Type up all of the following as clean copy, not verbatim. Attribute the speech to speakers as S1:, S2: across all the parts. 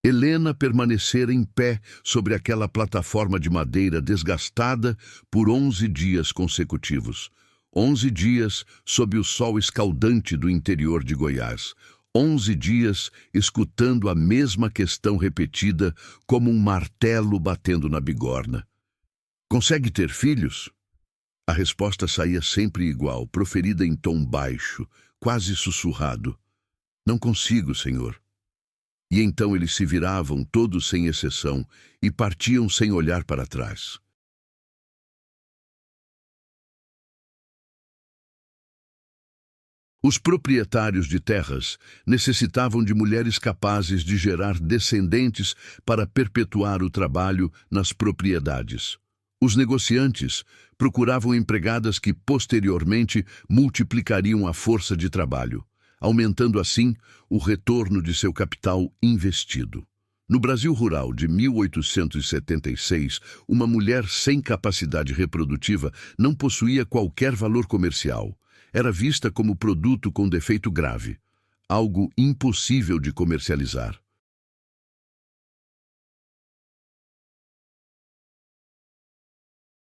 S1: Helena permanecera em pé sobre aquela plataforma de madeira desgastada por 11 dias consecutivos. 11 dias sob o sol escaldante do interior de Goiás. 11 dias escutando a mesma questão repetida como um martelo batendo na bigorna. Consegue ter filhos? A resposta saía sempre igual, proferida em tom baixo, quase sussurrado. Não consigo, senhor. E então eles se viravam, todos sem exceção, e partiam sem olhar para trás. Os proprietários de terras necessitavam de mulheres capazes de gerar descendentes para perpetuar o trabalho nas propriedades. Os negociantes procuravam empregadas que, posteriormente, multiplicariam a força de trabalho, aumentando assim o retorno de seu capital investido. No Brasil rural de 1876, uma mulher sem capacidade reprodutiva não possuía qualquer valor comercial. Era vista como produto com defeito grave, algo impossível de comercializar.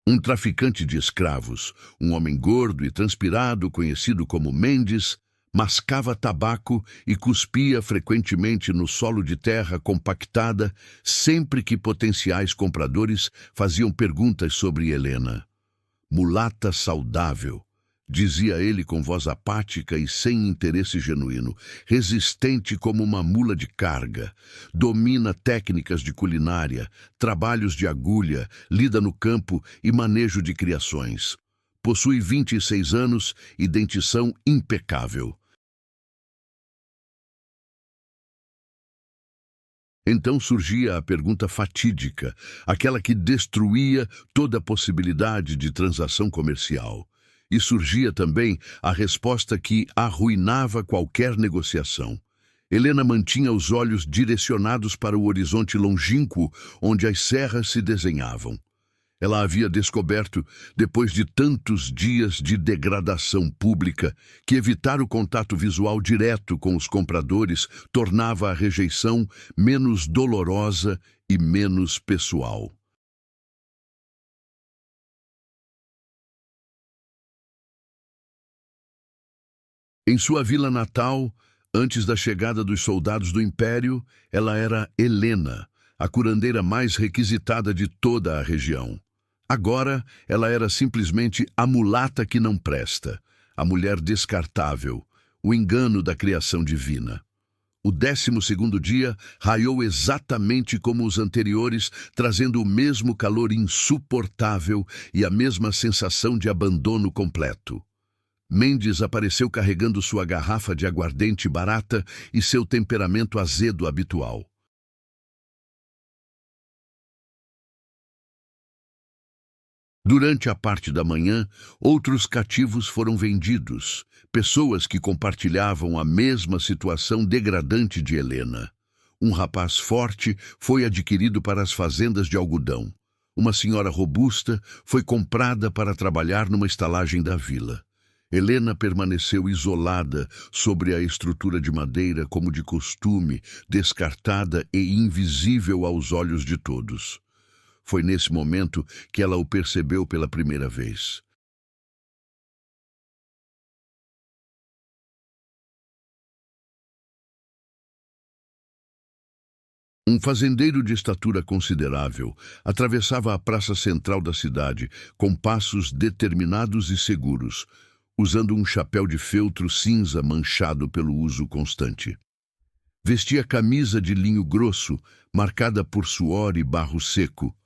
S1: Um traficante de escravos, um homem gordo e transpirado conhecido como Mendes, mascava tabaco e cuspia frequentemente no solo de terra compactada sempre que potenciais compradores faziam perguntas sobre Helena. Mulata saudável, dizia ele com voz apática e sem interesse genuíno, resistente como uma mula de carga, domina técnicas de culinária, trabalhos de agulha, lida no campo e manejo de criações. Possui 26 anos e dentição impecável. Então surgia a pergunta fatídica, aquela que destruía toda possibilidade de transação comercial. E surgia também a resposta que arruinava qualquer negociação. Helena mantinha os olhos direcionados para o horizonte longínquo onde as serras se desenhavam. Ela havia descoberto, depois de tantos dias de degradação pública, que evitar o contato visual direto com os compradores tornava a rejeição menos dolorosa e menos pessoal. Em sua vila natal, antes da chegada dos soldados do Império, ela era Helena, a curandeira mais requisitada de toda a região. Agora, ela era simplesmente a mulata que não presta, a mulher descartável, o engano da criação divina. O 12º dia raiou exatamente como os anteriores, trazendo o mesmo calor insuportável e a mesma sensação de abandono completo. Mendes apareceu carregando sua garrafa de aguardente barata e seu temperamento azedo habitual. Durante a parte da manhã, outros cativos foram vendidos, pessoas que compartilhavam a mesma situação degradante de Helena. Um rapaz forte foi adquirido para as fazendas de algodão. Uma senhora robusta foi comprada para trabalhar numa estalagem da vila. Helena permaneceu isolada sobre a estrutura de madeira como de costume, descartada e invisível aos olhos de todos. Foi nesse momento que ela o percebeu pela primeira vez. Um fazendeiro de estatura considerável atravessava a praça central da cidade com passos determinados e seguros, usando um chapéu de feltro cinza manchado pelo uso constante. Vestia camisa de linho grosso, marcada por suor e barro seco,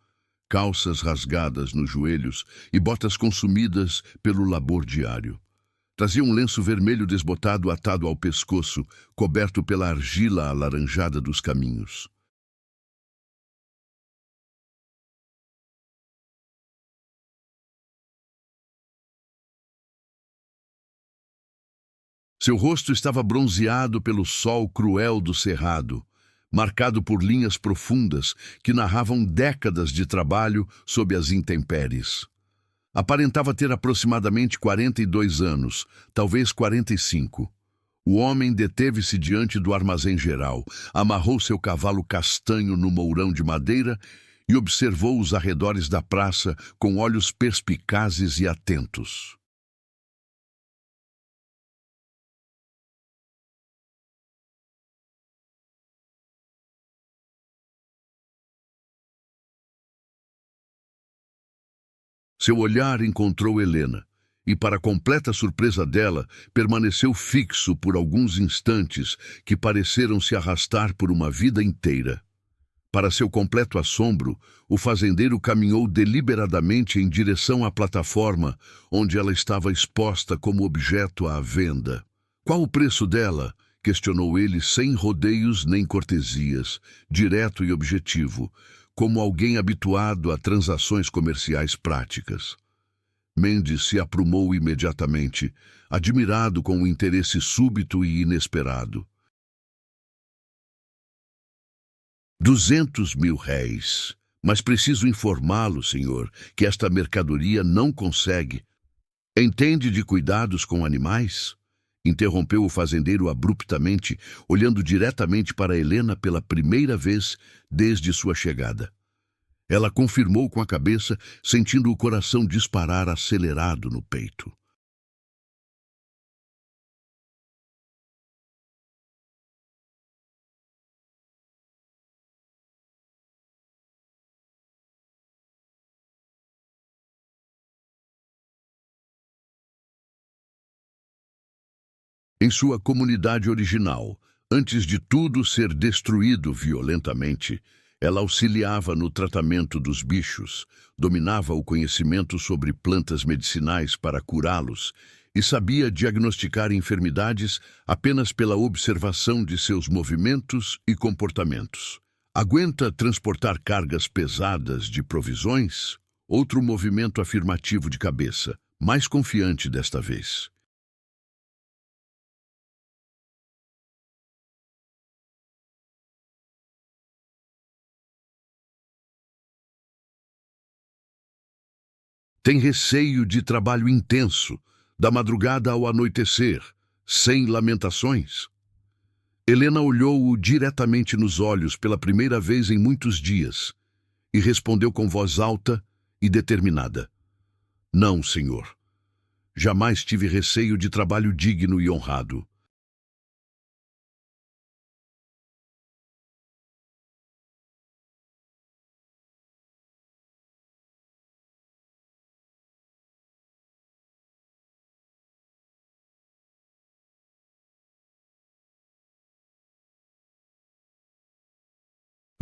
S1: calças rasgadas nos joelhos e botas consumidas pelo labor diário. Trazia um lenço vermelho desbotado atado ao pescoço, coberto pela argila alaranjada dos caminhos. Seu rosto estava bronzeado pelo sol cruel do cerrado, marcado por linhas profundas que narravam décadas de trabalho sob as intempéries. Aparentava ter aproximadamente 42 anos, talvez 45. O homem deteve-se diante do armazém geral, amarrou seu cavalo castanho no mourão de madeira e observou os arredores da praça com olhos perspicazes e atentos. Seu olhar encontrou Helena, e, para completa surpresa dela, permaneceu fixo por alguns instantes que pareceram se arrastar por uma vida inteira. Para seu completo assombro, o fazendeiro caminhou deliberadamente em direção à plataforma onde ela estava exposta como objeto à venda. Qual o preço dela? Questionou ele sem rodeios nem cortesias, direto e objetivo, como alguém habituado a transações comerciais práticas. Mendes se aprumou imediatamente, admirado com o interesse súbito e inesperado. 200.000 réis. Mas preciso informá-lo, senhor, que esta mercadoria não consegue. Entende de cuidados com animais? Interrompeu o fazendeiro abruptamente, olhando diretamente para Helena pela primeira vez desde sua chegada. Ela confirmou com a cabeça, sentindo o coração disparar acelerado no peito. Em sua comunidade original, antes de tudo ser destruído violentamente, ela auxiliava no tratamento dos bichos, dominava o conhecimento sobre plantas medicinais para curá-los e sabia diagnosticar enfermidades apenas pela observação de seus movimentos e comportamentos. Aguenta transportar cargas pesadas de provisões? Outro movimento afirmativo de cabeça, mais confiante desta vez. Tem receio de trabalho intenso, da madrugada ao anoitecer, sem lamentações? Helena olhou-o diretamente nos olhos pela primeira vez em muitos dias e respondeu com voz alta e determinada. Não, senhor. Jamais tive receio de trabalho digno e honrado.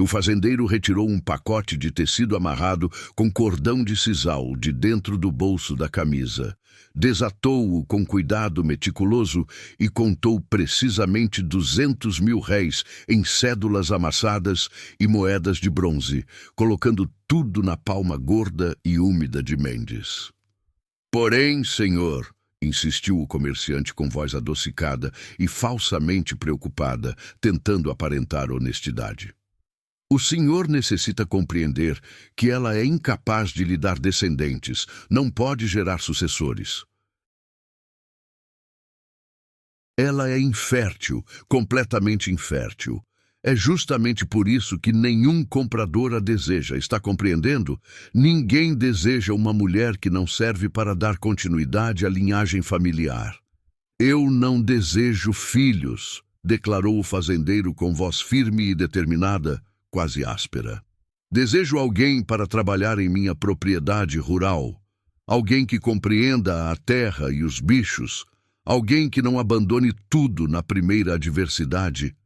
S1: O fazendeiro retirou um pacote de tecido amarrado com cordão de sisal de dentro do bolso da camisa. Desatou-o com cuidado meticuloso e contou precisamente 200.000 réis em cédulas amassadas e moedas de bronze, colocando tudo na palma gorda e úmida de Mendes. Porém, senhor, insistiu o comerciante com voz adocicada e falsamente preocupada, tentando aparentar honestidade. O senhor necessita compreender que ela é incapaz de lhe dar descendentes, não pode gerar sucessores. Ela é infértil, completamente infértil. É justamente por isso que nenhum comprador a deseja, está compreendendo? Ninguém deseja uma mulher que não serve para dar continuidade à linhagem familiar. Eu não desejo filhos, declarou o fazendeiro com voz firme e determinada, quase áspera. Desejo alguém para trabalhar em minha propriedade rural, alguém que compreenda a terra e os bichos, alguém que não abandone tudo na primeira adversidade,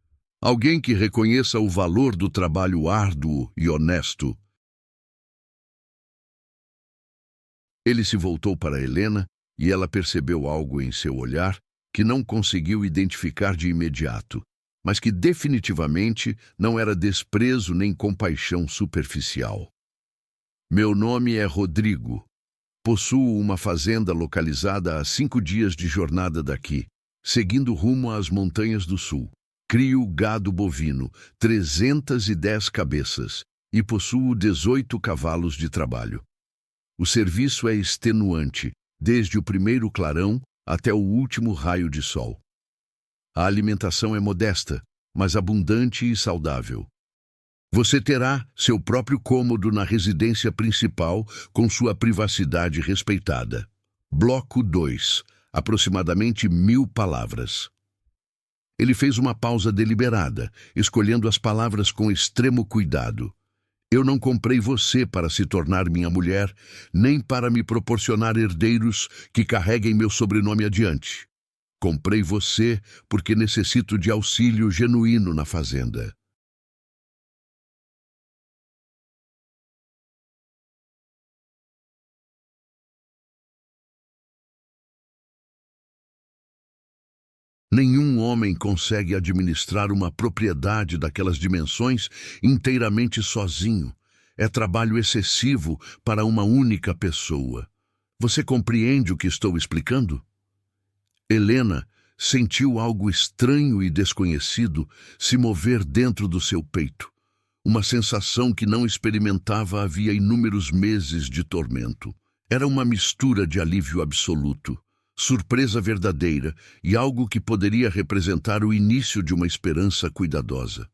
S1: alguém que reconheça o valor do trabalho árduo e honesto. Ele se voltou para Helena e ela percebeu algo em seu olhar que não conseguiu identificar de imediato, mas que definitivamente não era desprezo nem compaixão superficial. Meu nome é Rodrigo. Possuo uma fazenda localizada a 5 dias de jornada daqui, seguindo rumo às montanhas do sul. Crio gado bovino, 310 cabeças, e possuo 18 cavalos de trabalho. O serviço é extenuante, desde o primeiro clarão até o último raio de sol. A alimentação é modesta, mas abundante e saudável. Você terá seu próprio cômodo na residência principal, com sua privacidade respeitada. Bloco 2. Aproximadamente 1000 palavras. Ele fez uma pausa deliberada, escolhendo as palavras com extremo cuidado. Eu não comprei você para se tornar minha mulher, nem para me proporcionar herdeiros que carreguem meu sobrenome adiante. Comprei você porque necessito de auxílio genuíno na fazenda. Nenhum homem consegue administrar uma propriedade daquelas dimensões inteiramente sozinho. É trabalho excessivo para uma única pessoa. Você compreende o que estou explicando? Helena sentiu algo estranho e desconhecido se mover dentro do seu peito. Uma sensação que não experimentava havia inúmeros meses de tormento. Era uma mistura de alívio absoluto, surpresa verdadeira e algo que poderia representar o início de uma esperança cuidadosa.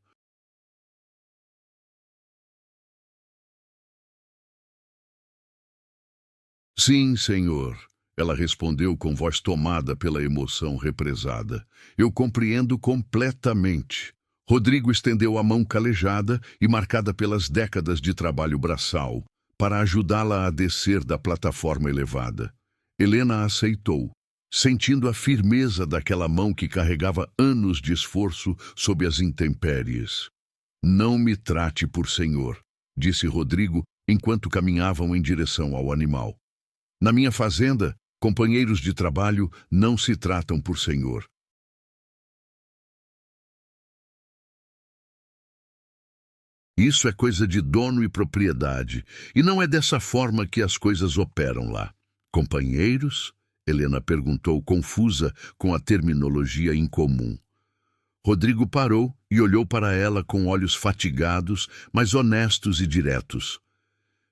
S1: Sim, senhor, ela respondeu com voz tomada pela emoção represada. Eu compreendo completamente. Rodrigo estendeu a mão calejada e marcada pelas décadas de trabalho braçal, para ajudá-la a descer da plataforma elevada. Helena aceitou, sentindo a firmeza daquela mão que carregava anos de esforço sob as intempéries. Não me trate por senhor, disse Rodrigo enquanto caminhavam em direção ao animal. Na minha fazenda, companheiros de trabalho não se tratam por senhor. Isso é coisa de dono e propriedade, e não é dessa forma que as coisas operam lá. Companheiros? Helena perguntou, confusa com a terminologia incomum. Rodrigo parou e olhou para ela com olhos fatigados, mas honestos e diretos.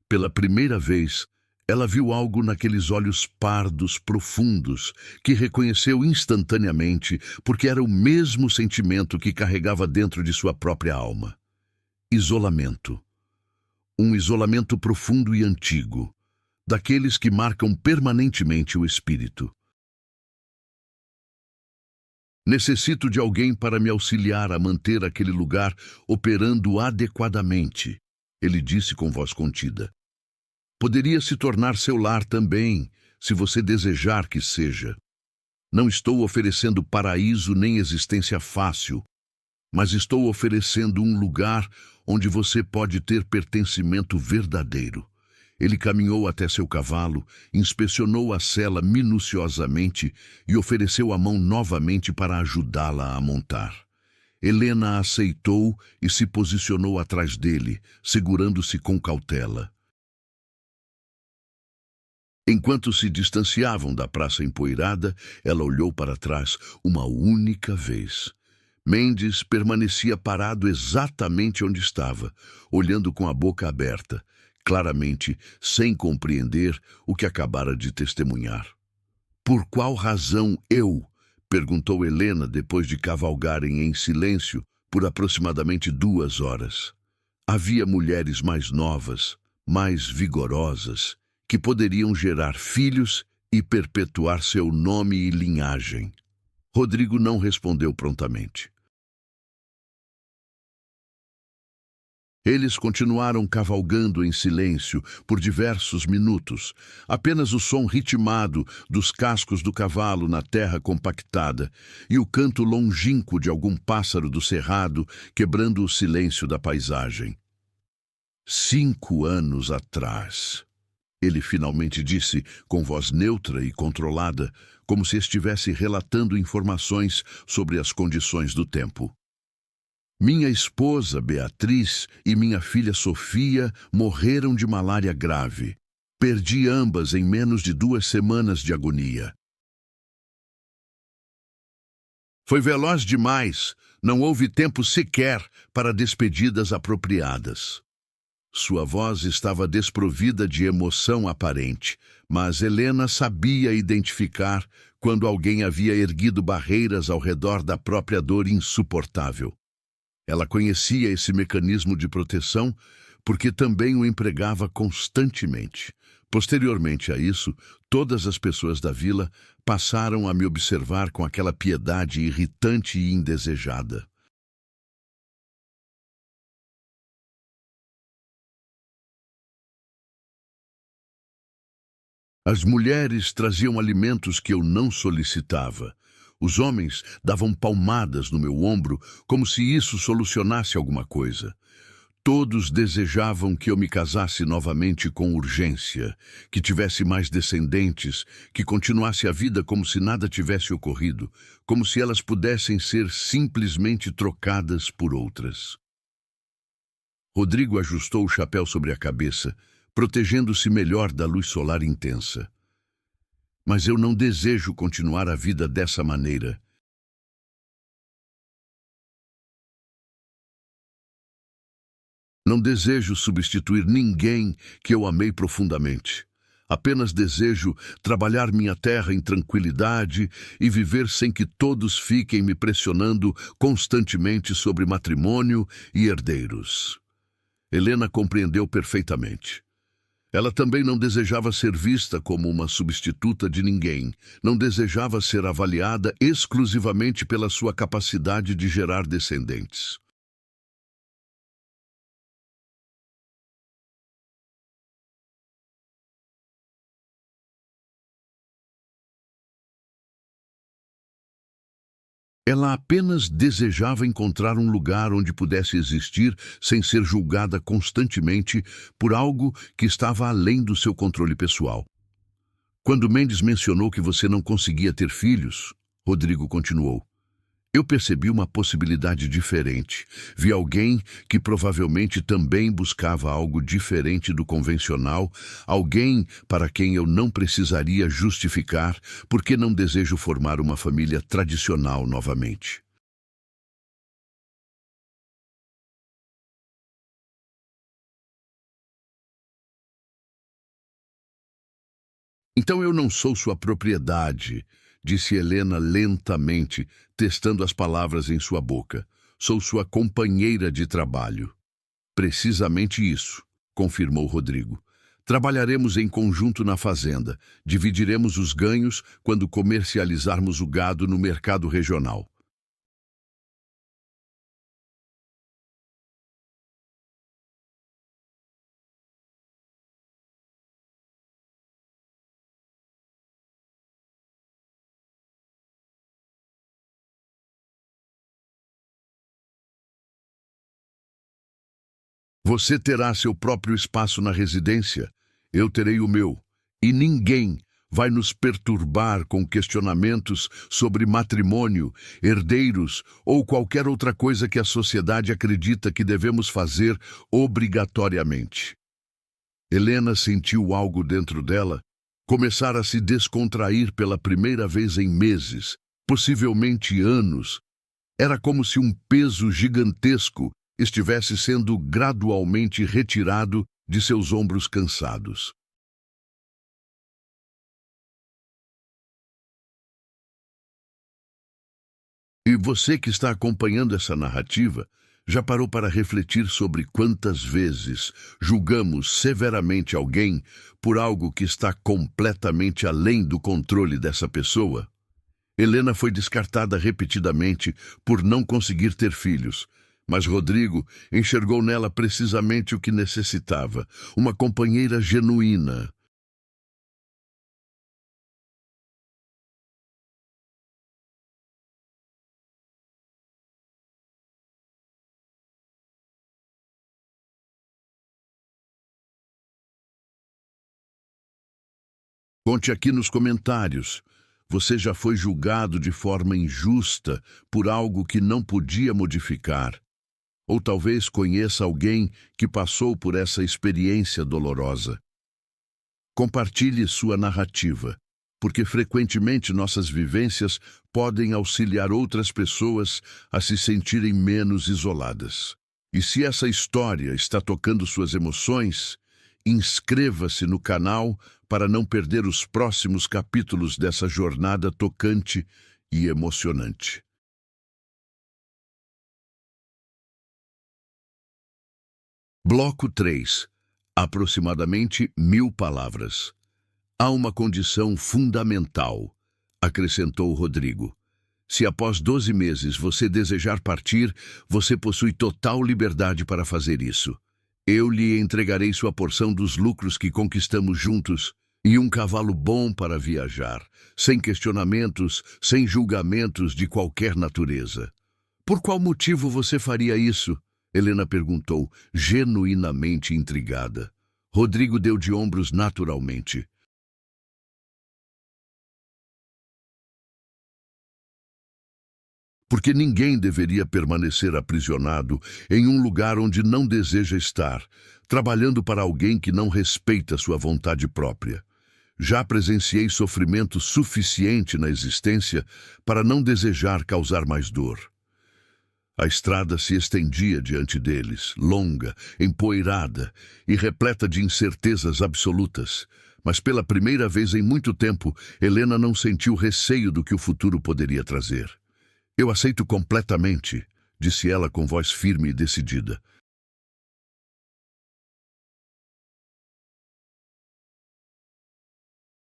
S1: Pela primeira vez, ela viu algo naqueles olhos pardos profundos, que reconheceu instantaneamente, porque era o mesmo sentimento que carregava dentro de sua própria alma. Isolamento. Um isolamento profundo e antigo, daqueles que marcam permanentemente o espírito. Necessito de alguém para me auxiliar a manter aquele lugar operando adequadamente, ele disse com voz contida. Poderia se tornar seu lar também, se você desejar que seja. Não estou oferecendo paraíso nem existência fácil, mas estou oferecendo um lugar onde você pode ter pertencimento verdadeiro. Ele caminhou até seu cavalo, inspecionou a sela minuciosamente e ofereceu a mão novamente para ajudá-la a montar. Helena aceitou e se posicionou atrás dele, segurando-se com cautela. Enquanto se distanciavam da praça empoeirada, ela olhou para trás uma única vez. Mendes permanecia parado exatamente onde estava, olhando com a boca aberta, claramente sem compreender o que acabara de testemunhar. Por qual razão eu? Perguntou Helena depois de cavalgarem em silêncio por aproximadamente 2 horas. Havia mulheres mais novas, mais vigorosas, que poderiam gerar filhos e perpetuar seu nome e linhagem. Rodrigo não respondeu prontamente. Eles continuaram cavalgando em silêncio por diversos minutos, apenas o som ritmado dos cascos do cavalo na terra compactada e o canto longínquo de algum pássaro do cerrado quebrando o silêncio da paisagem. 5 anos atrás, ele finalmente disse, com voz neutra e controlada, como se estivesse relatando informações sobre as condições do tempo. Minha esposa, Beatriz, e minha filha Sofia morreram de malária grave. Perdi ambas em menos de 2 semanas de agonia. Foi veloz demais, não houve tempo sequer para despedidas apropriadas. Sua voz estava desprovida de emoção aparente, mas Helena sabia identificar quando alguém havia erguido barreiras ao redor da própria dor insuportável. Ela conhecia esse mecanismo de proteção porque também o empregava constantemente. Posteriormente a isso, todas as pessoas da vila passaram a me observar com aquela piedade irritante e indesejada. As mulheres traziam alimentos que eu não solicitava. Os homens davam palmadas no meu ombro como se isso solucionasse alguma coisa. Todos desejavam que eu me casasse novamente com urgência, que tivesse mais descendentes, que continuasse a vida como se nada tivesse ocorrido, como se elas pudessem ser simplesmente trocadas por outras. Rodrigo ajustou o chapéu sobre a cabeça, protegendo-se melhor da luz solar intensa. Mas eu não desejo continuar a vida dessa maneira. Não desejo substituir ninguém que eu amei profundamente. Apenas desejo trabalhar minha terra em tranquilidade e viver sem que todos fiquem me pressionando constantemente sobre matrimônio e herdeiros. Helena compreendeu perfeitamente. Ela também não desejava ser vista como uma substituta de ninguém. Não desejava ser avaliada exclusivamente pela sua capacidade de gerar descendentes. Ela apenas desejava encontrar um lugar onde pudesse existir sem ser julgada constantemente por algo que estava além do seu controle pessoal. Quando Mendes mencionou que você não conseguia ter filhos, Rodrigo continuou. Eu percebi uma possibilidade diferente. Vi alguém que provavelmente também buscava algo diferente do convencional, alguém para quem eu não precisaria justificar porque não desejo formar uma família tradicional novamente. Então eu não sou sua propriedade, disse Helena lentamente, testando as palavras em sua boca. Sou sua companheira de trabalho. Precisamente isso, confirmou Rodrigo. Trabalharemos em conjunto na fazenda. Dividiremos os ganhos quando comercializarmos o gado no mercado regional. Você terá seu próprio espaço na residência, eu terei o meu, e ninguém vai nos perturbar com questionamentos sobre matrimônio, herdeiros ou qualquer outra coisa que a sociedade acredita que devemos fazer obrigatoriamente. Helena sentiu algo dentro dela começar a se descontrair pela primeira vez em meses, possivelmente anos. Era como se um peso gigantesco estivesse sendo gradualmente retirado de seus ombros cansados. E você que está acompanhando essa narrativa, já parou para refletir sobre quantas vezes julgamos severamente alguém por algo que está completamente além do controle dessa pessoa? Helena foi descartada repetidamente por não conseguir ter filhos, mas Rodrigo enxergou nela precisamente o que necessitava, uma companheira genuína. Conte aqui nos comentários. Você já foi julgado de forma injusta por algo que não podia modificar? Ou talvez conheça alguém que passou por essa experiência dolorosa. Compartilhe sua narrativa, porque frequentemente nossas vivências podem auxiliar outras pessoas a se sentirem menos isoladas. E se essa história está tocando suas emoções, inscreva-se no canal para não perder os próximos capítulos dessa jornada tocante e emocionante. Bloco 3. Aproximadamente 1000 palavras. Há uma condição fundamental, acrescentou Rodrigo. Se após 12 meses você desejar partir, você possui total liberdade para fazer isso. Eu lhe entregarei sua porção dos lucros que conquistamos juntos e um cavalo bom para viajar, sem questionamentos, sem julgamentos de qualquer natureza. Por qual motivo você faria isso? Helena perguntou, genuinamente intrigada. Rodrigo deu de ombros naturalmente. Porque ninguém deveria permanecer aprisionado em um lugar onde não deseja estar, trabalhando para alguém que não respeita sua vontade própria. Já presenciei sofrimento suficiente na existência para não desejar causar mais dor. A estrada se estendia diante deles, longa, empoeirada e repleta de incertezas absolutas. Mas pela primeira vez em muito tempo, Helena não sentiu receio do que o futuro poderia trazer. Eu aceito completamente, disse ela com voz firme e decidida.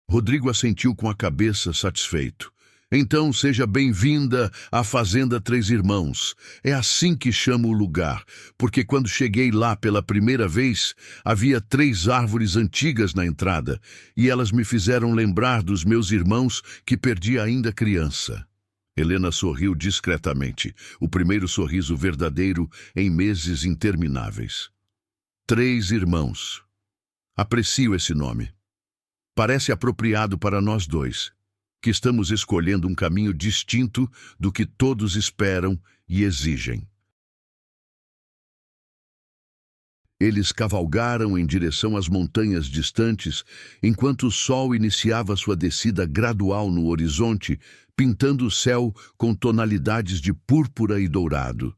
S1: Rodrigo assentiu com a cabeça, satisfeito. Então seja bem-vinda à Fazenda Três Irmãos. É assim que chamo o lugar, porque quando cheguei lá pela primeira vez, havia 3 árvores antigas na entrada, e elas me fizeram lembrar dos meus irmãos que perdi ainda criança. Helena sorriu discretamente, o primeiro sorriso verdadeiro em meses intermináveis. 3 irmãos. Aprecio esse nome. Parece apropriado para nós dois, que estamos escolhendo um caminho distinto do que todos esperam e exigem. Eles cavalgaram em direção às montanhas distantes, enquanto o sol iniciava sua descida gradual no horizonte, pintando o céu com tonalidades de púrpura e dourado.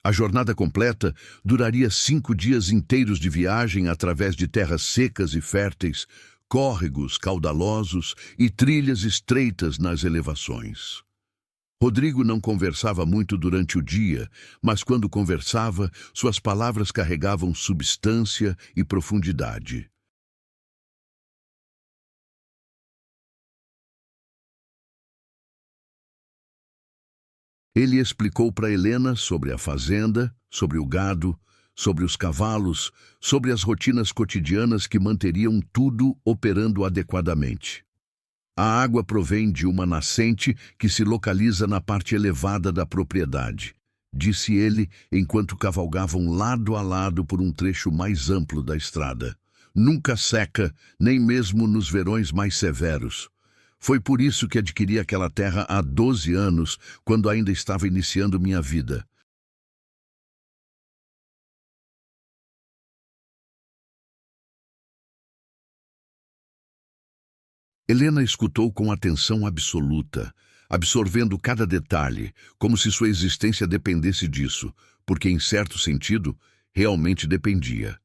S1: A jornada completa duraria 5 dias inteiros de viagem através de terras secas e férteis, córregos caudalosos e trilhas estreitas nas elevações. Rodrigo não conversava muito durante o dia, mas quando conversava, suas palavras carregavam substância e profundidade. Ele explicou para Helena sobre a fazenda, sobre o gado, sobre os cavalos, sobre as rotinas cotidianas que manteriam tudo operando adequadamente. A água provém de uma nascente que se localiza na parte elevada da propriedade, disse ele enquanto cavalgavam lado a lado por um trecho mais amplo da estrada. Nunca seca, nem mesmo nos verões mais severos. Foi por isso que adquiri aquela terra há 12 anos, quando ainda estava iniciando minha vida. Helena escutou com atenção absoluta, absorvendo cada detalhe, como se sua existência dependesse disso, porque, em certo sentido, realmente dependia.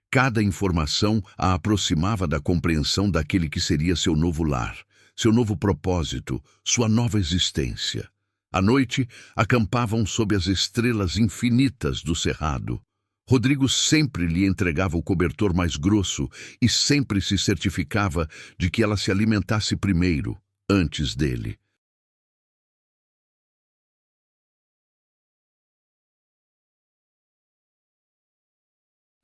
S1: Cada informação a aproximava da compreensão daquele que seria seu novo lar, seu novo propósito, sua nova existência. À noite, acampavam sob as estrelas infinitas do cerrado. Rodrigo sempre lhe entregava o cobertor mais grosso e sempre se certificava de que ela se alimentasse primeiro, antes dele.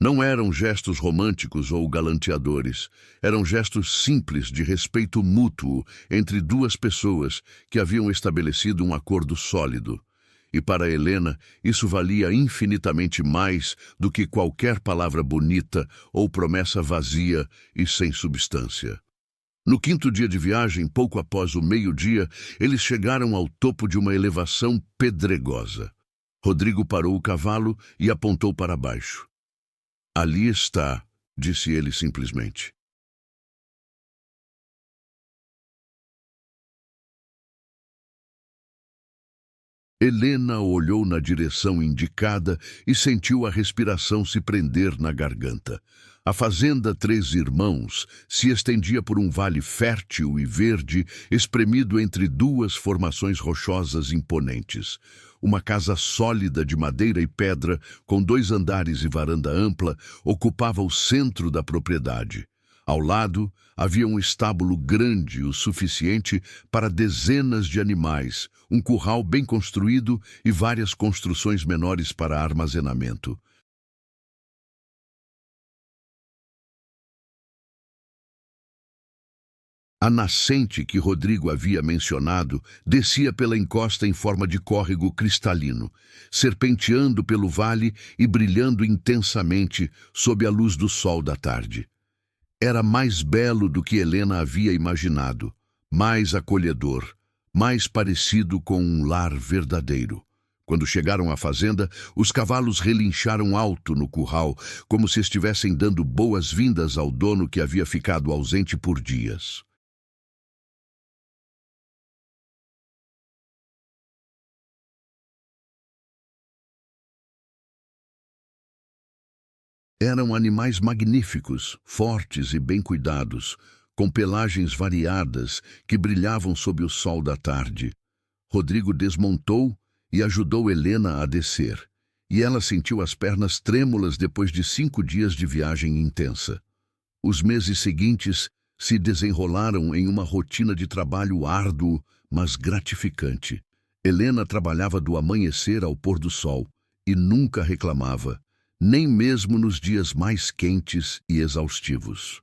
S1: Não eram gestos românticos ou galanteadores, eram gestos simples de respeito mútuo entre 2 pessoas que haviam estabelecido um acordo sólido. E para Helena, isso valia infinitamente mais do que qualquer palavra bonita ou promessa vazia e sem substância. No 5º dia de viagem, pouco após o meio-dia, eles chegaram ao topo de uma elevação pedregosa. Rodrigo parou o cavalo e apontou para baixo. Ali está, disse ele simplesmente. Helena olhou na direção indicada e sentiu a respiração se prender na garganta. A fazenda Três Irmãos se estendia por um vale fértil e verde, espremido entre duas formações rochosas imponentes. Uma casa sólida de madeira e pedra, com 2 andares e varanda ampla, ocupava o centro da propriedade. Ao lado, havia um estábulo grande o suficiente para dezenas de animais, um curral bem construído e várias construções menores para armazenamento. A nascente que Rodrigo havia mencionado descia pela encosta em forma de córrego cristalino, serpenteando pelo vale e brilhando intensamente sob a luz do sol da tarde. Era mais belo do que Helena havia imaginado, mais acolhedor, mais parecido com um lar verdadeiro. Quando chegaram à fazenda, os cavalos relincharam alto no curral, como se estivessem dando boas-vindas ao dono que havia ficado ausente por dias. Eram animais magníficos, fortes e bem cuidados, com pelagens variadas que brilhavam sob o sol da tarde. Rodrigo desmontou e ajudou Helena a descer, e ela sentiu as pernas trêmulas depois de 5 dias de viagem intensa. Os meses seguintes se desenrolaram em uma rotina de trabalho árduo, mas gratificante. Helena trabalhava do amanhecer ao pôr do sol e nunca reclamava, nem mesmo nos dias mais quentes e exaustivos.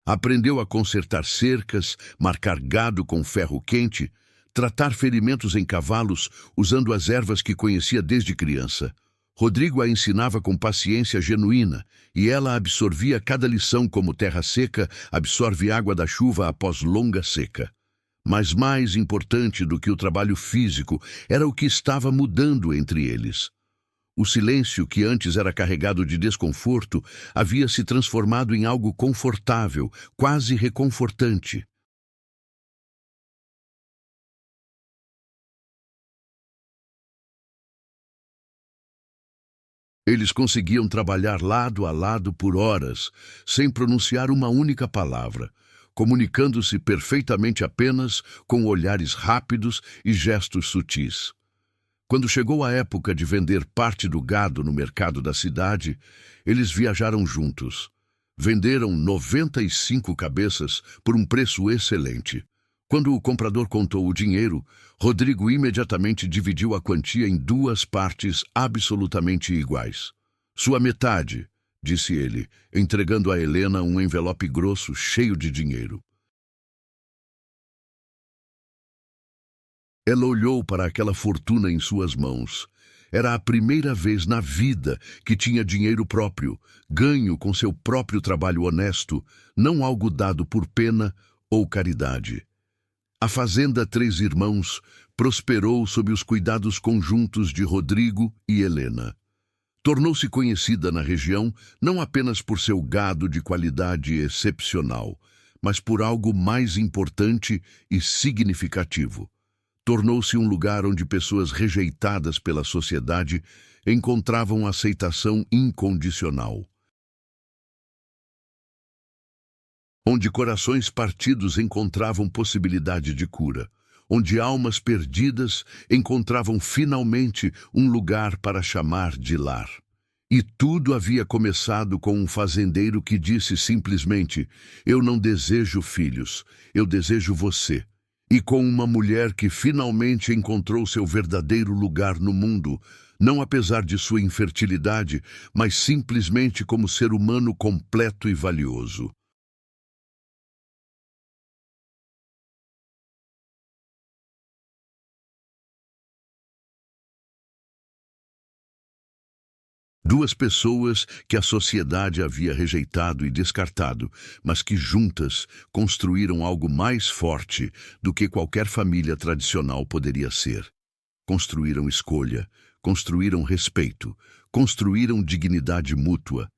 S1: Aprendeu a consertar cercas, marcar gado com ferro quente, tratar ferimentos em cavalos usando as ervas que conhecia desde criança. Rodrigo a ensinava com paciência genuína, e ela absorvia cada lição como terra seca absorve água da chuva após longa seca. Mas mais importante do que o trabalho físico era o que estava mudando entre eles. O silêncio, que antes era carregado de desconforto, havia se transformado em algo confortável, quase reconfortante. Eles conseguiam trabalhar lado a lado por horas, sem pronunciar uma única palavra, comunicando-se perfeitamente apenas com olhares rápidos e gestos sutis. Quando chegou a época de vender parte do gado no mercado da cidade, eles viajaram juntos. Venderam 95 cabeças por um preço excelente. Quando o comprador contou o dinheiro, Rodrigo imediatamente dividiu a quantia em 2 partes absolutamente iguais. Sua metade, disse ele, entregando a Helena um envelope grosso cheio de dinheiro. Ela olhou para aquela fortuna em suas mãos. Era a primeira vez na vida que tinha dinheiro próprio, ganho com seu próprio trabalho honesto, não algo dado por pena ou caridade. A fazenda Três Irmãos prosperou sob os cuidados conjuntos de Rodrigo e Helena. Tornou-se conhecida na região não apenas por seu gado de qualidade excepcional, mas por algo mais importante e significativo. Tornou-se um lugar onde pessoas rejeitadas pela sociedade encontravam aceitação incondicional. Onde corações partidos encontravam possibilidade de cura. Onde almas perdidas encontravam finalmente um lugar para chamar de lar. E tudo havia começado com um fazendeiro que disse simplesmente: "Eu não desejo filhos, eu desejo você." E com uma mulher que finalmente encontrou seu verdadeiro lugar no mundo, não apesar de sua infertilidade, mas simplesmente como ser humano completo e valioso. 2 pessoas que a sociedade havia rejeitado e descartado, mas que juntas construíram algo mais forte do que qualquer família tradicional poderia ser. Construíram escolha, construíram respeito, construíram dignidade mútua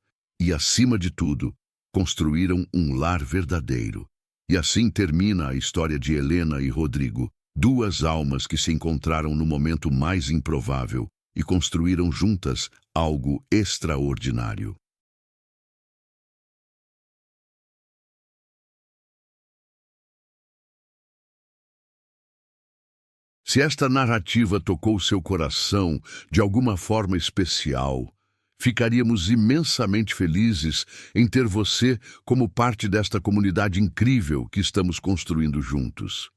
S1: e, acima de tudo, construíram um lar verdadeiro. E assim termina a história de Helena e Rodrigo, duas almas que se encontraram no momento mais improvável e construíram juntas algo extraordinário. Se esta narrativa tocou seu coração de alguma forma especial, ficaríamos imensamente felizes em ter você como parte desta comunidade incrível que estamos construindo juntos.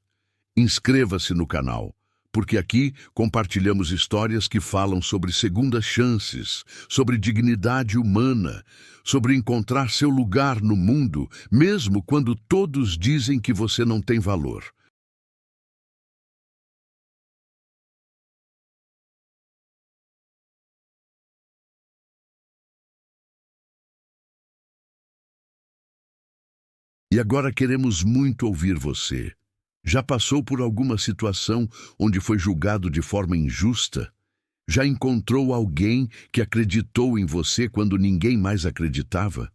S1: Inscreva-se no canal, porque aqui compartilhamos histórias que falam sobre segundas chances, sobre dignidade humana, sobre encontrar seu lugar no mundo, mesmo quando todos dizem que você não tem valor. E agora queremos muito ouvir você. Já passou por alguma situação onde foi julgado de forma injusta? Já encontrou alguém que acreditou em você quando ninguém mais acreditava?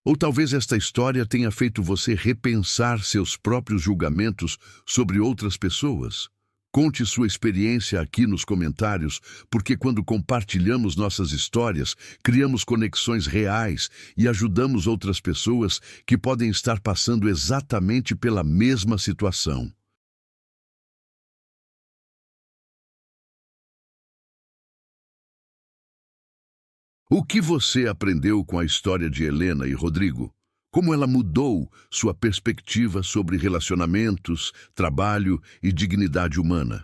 S1: Ou talvez esta história tenha feito você repensar seus próprios julgamentos sobre outras pessoas? Conte sua experiência aqui nos comentários, porque quando compartilhamos nossas histórias, criamos conexões reais e ajudamos outras pessoas que podem estar passando exatamente pela mesma situação. O que você aprendeu com a história de Helena e Rodrigo? Como ela mudou sua perspectiva sobre relacionamentos, trabalho e dignidade humana?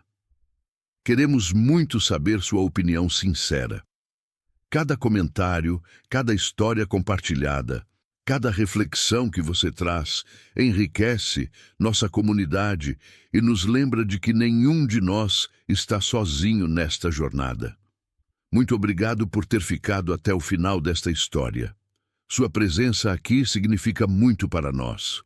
S1: Queremos muito saber sua opinião sincera. Cada comentário, cada história compartilhada, cada reflexão que você traz enriquece nossa comunidade e nos lembra de que nenhum de nós está sozinho nesta jornada. Muito obrigado por ter ficado até o final desta história. Sua presença aqui significa muito para nós.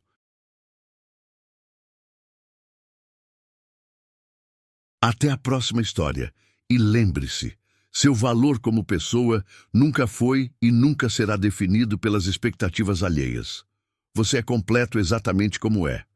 S1: Até a próxima história. E lembre-se, seu valor como pessoa nunca foi e nunca será definido pelas expectativas alheias. Você é completo exatamente como é.